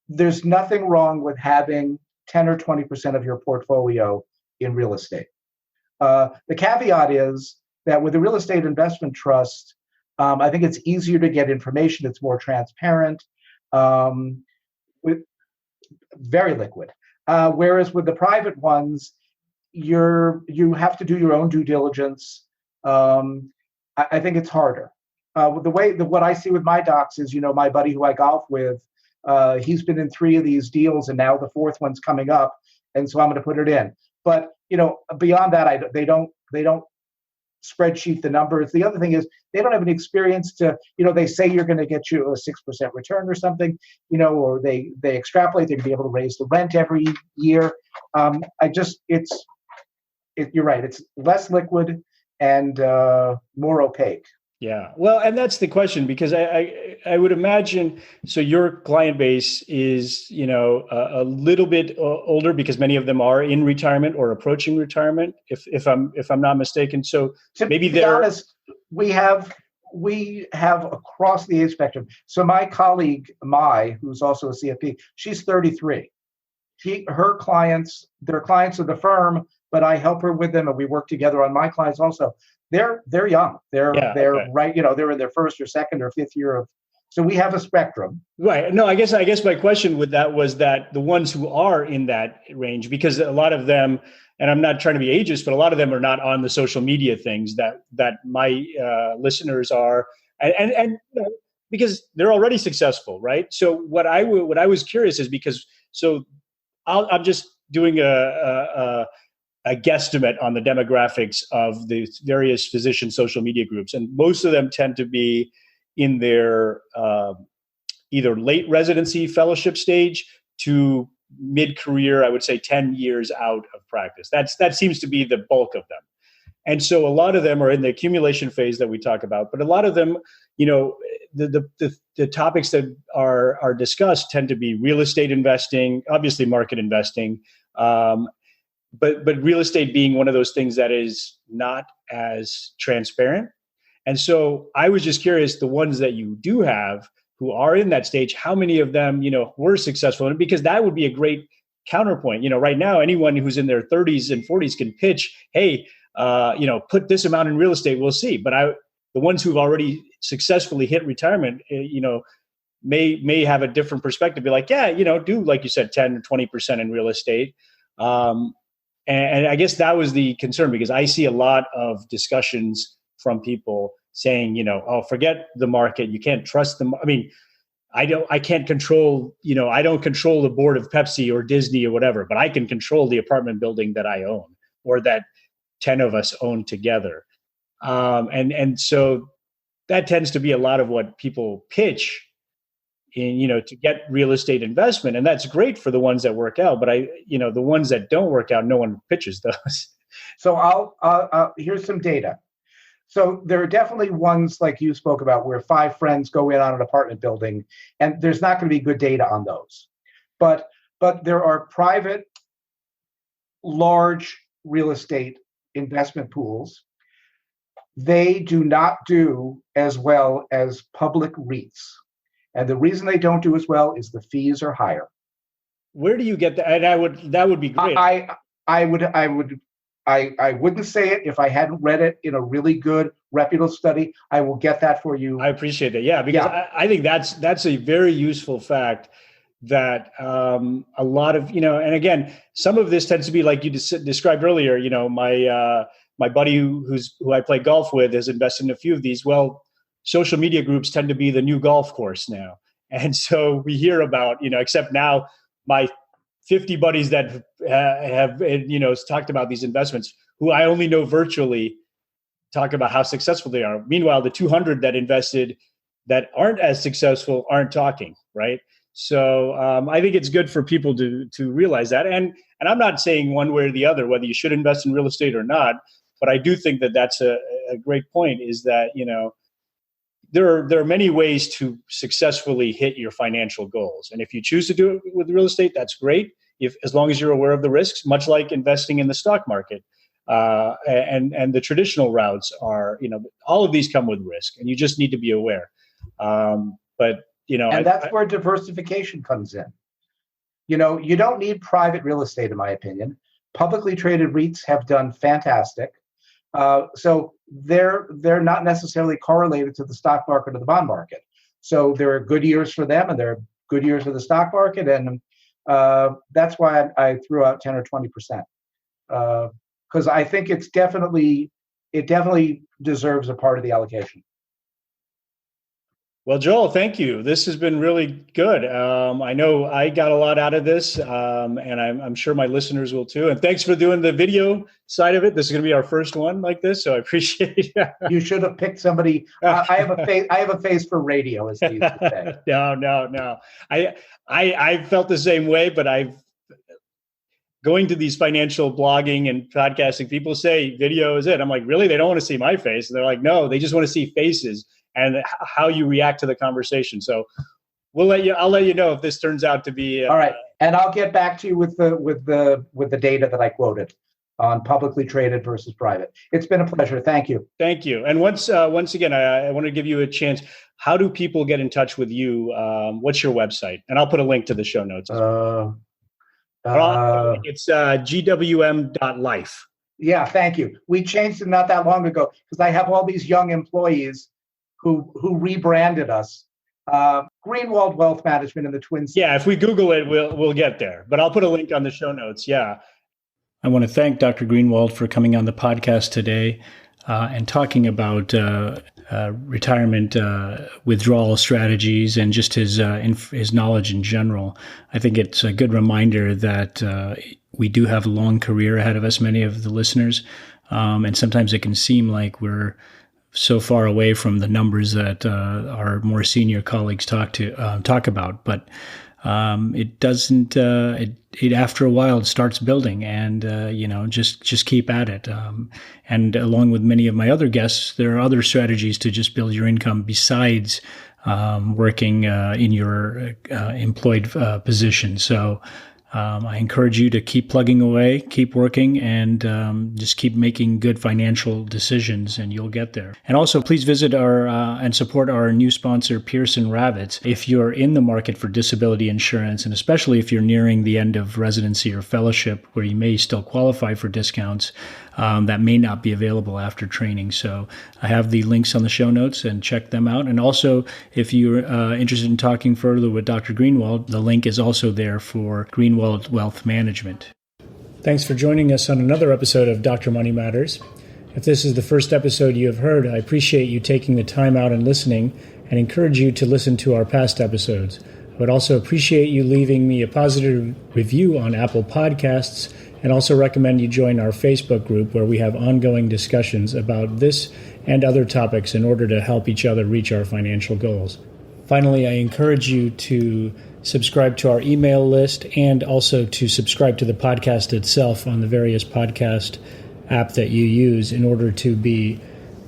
There's nothing wrong with having 10 or 20% of your portfolio in real estate. The caveat is that with a real estate investment trust, I think it's easier to get information. It's more transparent, very liquid. Whereas with the private ones, you have to do your own due diligence. I think it's harder. What I see with my docs is, my buddy who I golf with, he's been in 3 of these deals, and now the 4th one's coming up, and so I'm going to put it in. But beyond that, they don't spreadsheet the numbers. The other thing is they don't have any experience to, they say you're going to get you a 6% return or something, or they extrapolate they're going to be able to raise the rent every year. You're right. It's less liquid and more opaque. Yeah. Well, and that's the question, because I would imagine, so your client base is, a little bit older, because many of them are in retirement or approaching retirement, if I'm not mistaken. So maybe to be honest, we have across the age spectrum. So my colleague, who's also a CFP, she's 33. Her clients, they're clients of the firm, but I help her with them, and we work together on my clients also. They're young. They're okay. Right. They're in their 1st or 2nd or 5th year of. So we have a spectrum. Right. No, I guess my question with that was that the ones who are in that range, because a lot of them, and I'm not trying to be ageist, but a lot of them are not on the social media things that my listeners are, and because they're already successful, right? So what I was curious is because I'm just doing a guesstimate on the demographics of the various physician social media groups. And most of them tend to be in their either late residency fellowship stage to mid-career, I would say 10 years out of practice. That seems to be the bulk of them. And so a lot of them are in the accumulation phase that we talk about, but a lot of them, the topics that are discussed tend to be real estate investing, obviously market investing, but real estate being one of those things that is not as transparent. And so I was just curious, the ones that you do have who are in that stage, how many of them, were successful? And because that would be a great counterpoint. Right now, anyone who's in their 30s and 40s can pitch, hey, put this amount in real estate, we'll see. But the ones who've already successfully hit retirement, may have a different perspective. Be like, yeah, do, like you said, 10 or 20% in real estate. And I guess that was the concern, because I see a lot of discussions from people saying, oh, forget the market. You can't trust them. I mean, I can't control, I don't control the board of Pepsi or Disney or whatever, but I can control the apartment building that I own, or that 10 of us own together. And so that tends to be a lot of what people pitch in, to get real estate investment. And that's great for the ones that work out, but the ones that don't work out, no one pitches those. So here's some data. So there are definitely ones like you spoke about where 5 friends go in on an apartment building, and there's not going to be good data on those. But there are private, large real estate investment pools. They do not do as well as public REITs. And the reason they don't do as well is the fees are higher. Where do you get that? And that would be great. I wouldn't say it if I hadn't read it in a really good, reputable study. I will get that for you. I appreciate that. Yeah, because I think that's a very useful fact that a lot of, and again, some of this tends to be like you described earlier, my buddy who I play golf with has invested in a few of these. Well, social media groups tend to be the new golf course now. And so we hear about, except now my 50 buddies that have talked about these investments, who I only know virtually, talk about how successful they are. Meanwhile, the 200 that invested that aren't as successful aren't talking, right? So I think it's good for people to realize that. And I'm not saying one way or the other, whether you should invest in real estate or not, but I do think that that's a great point, is that, there are many ways to successfully hit your financial goals. And if you choose to do it with real estate, that's great, as long as you're aware of the risks, much like investing in the stock market. And the traditional routes are, all of these come with risk, and you just need to be aware. And that's where diversification comes in. You don't need private real estate, in my opinion. Publicly traded REITs have done fantastic. So they're not necessarily correlated to the stock market or the bond market. So there are good years for them, and there are good years for the stock market, and that's why I threw out 10 or 20%, because I think it definitely deserves a part of the allocation. Well, Joel, thank you. This has been really good. I know I got a lot out of this, and I'm sure my listeners will too. And thanks for doing the video side of it. This is going to be our first one like this, so I appreciate it. You should have picked somebody. I have a face for radio, as they used to say. No. I felt the same way, but going to these financial blogging and podcasting, people say video is it. I'm like, really? They don't want to see my face? And they're like, no, they just want to see faces and how you react to the conversation. So I'll let you know if this turns out to be all right. And I'll get back to you with the data that I quoted on publicly traded versus private. It's been a pleasure. Thank you. Thank you. And once again, I want to give you a chance. How do people get in touch with you? What's your website? And I'll put a link to the show notes. It's gwm.life. Yeah, thank you. We changed it not that long ago because I have all these young employees who rebranded us. Greenwald Wealth Management in the Twin Cities. Yeah, if we Google it, we'll get there. But I'll put a link on the show notes. Yeah. I want to thank Dr. Greenwald for coming on the podcast today and talking about retirement withdrawal strategies and just his knowledge in general. I think it's a good reminder that we do have a long career ahead of us, many of the listeners, and sometimes it can seem like we're so far away from the numbers that our more senior colleagues talk about. But it doesn't. It after a while it starts building, and just keep at it. And along with many of my other guests, there are other strategies to just build your income besides working in your employed position. So I encourage you to keep plugging away, keep working, and just keep making good financial decisions, and you'll get there. And also, please visit our and support our new sponsor, Pearson Ravitz. If you're in the market for disability insurance, and especially if you're nearing the end of residency or fellowship, where you may still qualify for discounts, that may not be available after training. So I have the links on the show notes, and check them out. And also, if you're interested in talking further with Dr. Greenwald, the link is also there for Greenwald Wealth Management. Thanks for joining us on another episode of Dr. Money Matters. If this is the first episode you have heard, I appreciate you taking the time out and listening, and encourage you to listen to our past episodes. I would also appreciate you leaving me a positive review on Apple Podcasts, and also recommend you join our Facebook group, where we have ongoing discussions about this and other topics in order to help each other reach our financial goals. Finally, I encourage you to subscribe to our email list, and also to subscribe to the podcast itself on the various podcast app that you use in order to be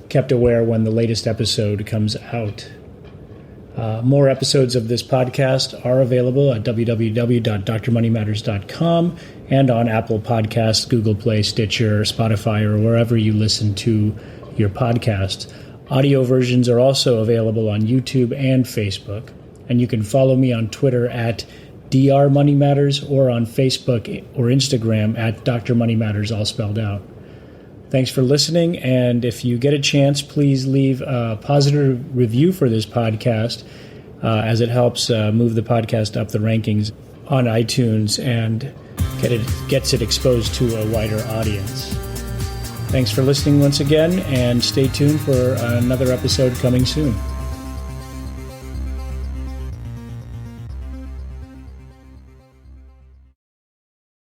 kept aware when the latest episode comes out. More episodes of this podcast are available at www.drmoneymatters.com and on Apple Podcasts, Google Play, Stitcher, Spotify, or wherever you listen to your podcasts. Audio versions are also available on YouTube and Facebook. And you can follow me on Twitter at Dr. Money Matters, or on Facebook or Instagram at Dr. Money Matters, all spelled out. Thanks for listening, and if you get a chance, please leave a positive review for this podcast, as it helps move the podcast up the rankings on iTunes and gets it exposed to a wider audience. Thanks for listening once again, and stay tuned for another episode coming soon.